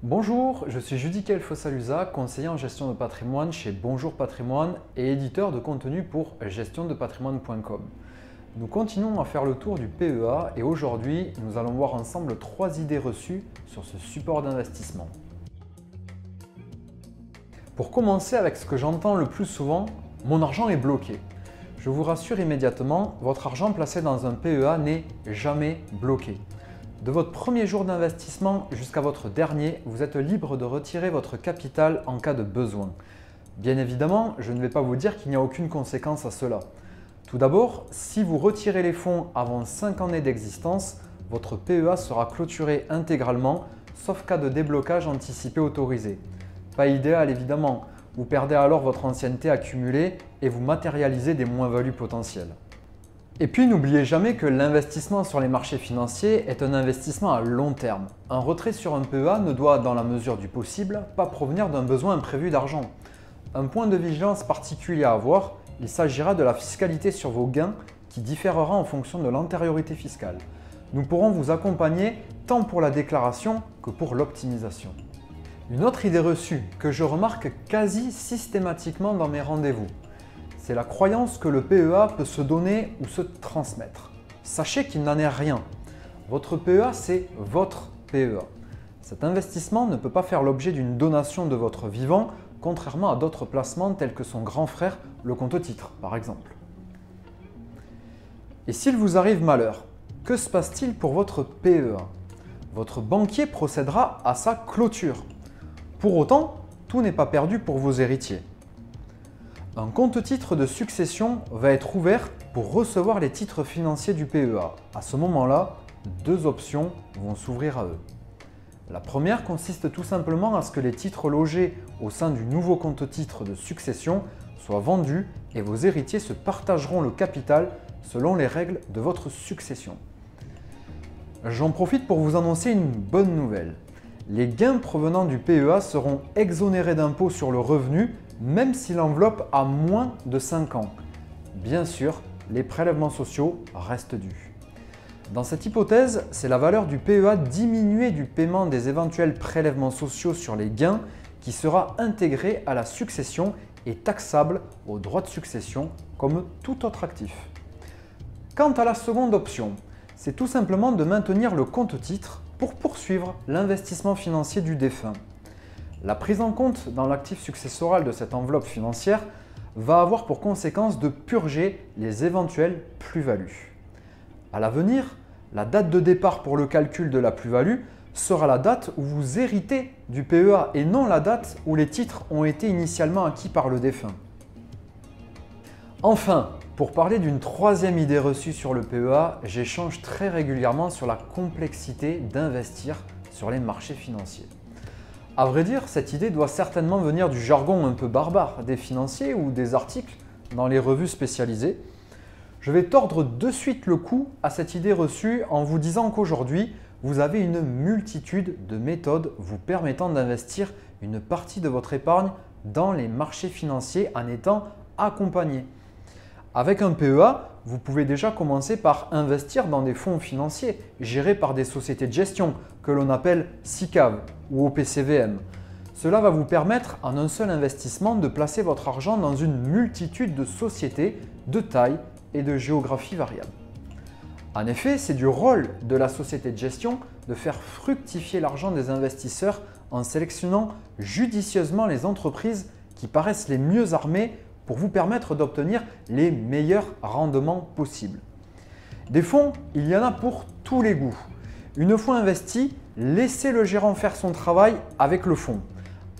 Bonjour, je suis Judicaël Fossalusa, conseiller en gestion de patrimoine chez Bonjour Patrimoine et éditeur de contenu pour gestiondepatrimoine.com. Nous continuons à faire le tour du PEA et aujourd'hui, nous allons voir ensemble 3 idées reçues sur ce support d'investissement. Pour commencer avec ce que j'entends le plus souvent, mon argent est bloqué. Je vous rassure immédiatement, votre argent placé dans un PEA n'est jamais bloqué. De votre premier jour d'investissement jusqu'à votre dernier, vous êtes libre de retirer votre capital en cas de besoin. Bien évidemment, je ne vais pas vous dire qu'il n'y a aucune conséquence à cela. Tout d'abord, si vous retirez les fonds avant 5 années d'existence, votre PEA sera clôturé intégralement, sauf cas de déblocage anticipé autorisé. Pas idéal évidemment, vous perdez alors votre ancienneté accumulée et vous matérialisez des moins-values potentielles. Et puis n'oubliez jamais que l'investissement sur les marchés financiers est un investissement à long terme. Un retrait sur un PEA ne doit, dans la mesure du possible, pas provenir d'un besoin imprévu d'argent. Un point de vigilance particulier à avoir, il s'agira de la fiscalité sur vos gains qui différera en fonction de l'antériorité fiscale. Nous pourrons vous accompagner tant pour la déclaration que pour l'optimisation. Une autre idée reçue que je remarque quasi systématiquement dans mes rendez-vous, c'est la croyance que le PEA peut se donner ou se transmettre. Sachez qu'il n'en est rien. Votre PEA, c'est votre PEA. Cet investissement ne peut pas faire l'objet d'une donation de votre vivant, contrairement à d'autres placements tels que son grand frère, le compte-titres, par exemple. Et s'il vous arrive malheur, que se passe-t-il pour votre PEA? Votre banquier procédera à sa clôture. Pour autant, tout n'est pas perdu pour vos héritiers. Un compte-titres de succession va être ouvert pour recevoir les titres financiers du PEA. À ce moment-là, 2 options vont s'ouvrir à eux. La première consiste tout simplement à ce que les titres logés au sein du nouveau compte-titres de succession soient vendus et vos héritiers se partageront le capital selon les règles de votre succession. J'en profite pour vous annoncer une bonne nouvelle. Les gains provenant du PEA seront exonérés d'impôt sur le revenu même si l'enveloppe a moins de 5 ans. Bien sûr, les prélèvements sociaux restent dus. Dans cette hypothèse, c'est la valeur du PEA diminuée du paiement des éventuels prélèvements sociaux sur les gains qui sera intégrée à la succession et taxable au droit de succession comme tout autre actif. Quant à la seconde option, c'est tout simplement de maintenir le compte-titres pour poursuivre l'investissement financier du défunt. La prise en compte dans l'actif successoral de cette enveloppe financière va avoir pour conséquence de purger les éventuelles plus-values. À l'avenir, la date de départ pour le calcul de la plus-value sera la date où vous héritez du PEA et non la date où les titres ont été initialement acquis par le défunt. Enfin, pour parler d'une troisième idée reçue sur le PEA, j'échange très régulièrement sur la complexité d'investir sur les marchés financiers. À vrai dire, cette idée doit certainement venir du jargon un peu barbare des financiers ou des articles dans les revues spécialisées. Je vais tordre de suite le cou à cette idée reçue en vous disant qu'aujourd'hui, vous avez une multitude de méthodes vous permettant d'investir une partie de votre épargne dans les marchés financiers en étant accompagné. Avec un PEA, vous pouvez déjà commencer par investir dans des fonds financiers gérés par des sociétés de gestion que l'on appelle SICAV ou OPCVM. Cela va vous permettre en un seul investissement de placer votre argent dans une multitude de sociétés de taille et de géographie variables. En effet, c'est du rôle de la société de gestion de faire fructifier l'argent des investisseurs en sélectionnant judicieusement les entreprises qui paraissent les mieux armées pour vous permettre d'obtenir les meilleurs rendements possibles. Des fonds, il y en a pour tous les goûts. Une fois investi, laissez le gérant faire son travail avec le fonds.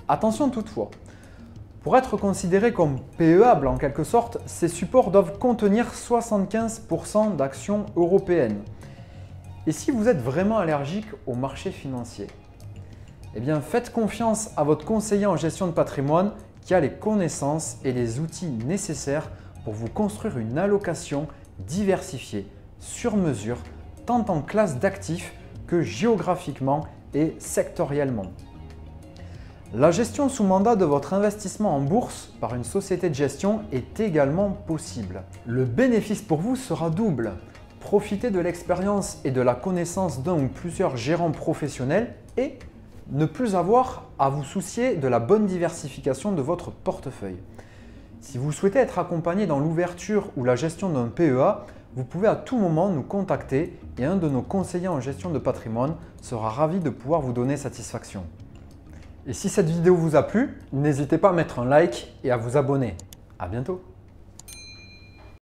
Attention toutefois, pour être considéré comme PEable en quelque sorte, ces supports doivent contenir 75% d'actions européennes. Et si vous êtes vraiment allergique aux marchés financiers, eh bien faites confiance à votre conseiller en gestion de patrimoine qui a les connaissances et les outils nécessaires pour vous construire une allocation diversifiée, sur mesure, tant en classe d'actifs que géographiquement et sectoriellement. La gestion sous mandat de votre investissement en bourse par une société de gestion est également possible. Le bénéfice pour vous sera double. Profitez de l'expérience et de la connaissance d'un ou plusieurs gérants professionnels et Ne plus avoir à vous soucier de la bonne diversification de votre portefeuille. Si vous souhaitez être accompagné dans l'ouverture ou la gestion d'un PEA, vous pouvez à tout moment nous contacter et un de nos conseillers en gestion de patrimoine sera ravi de pouvoir vous donner satisfaction. Et si cette vidéo vous a plu, n'hésitez pas à mettre un like et à vous abonner. À bientôt!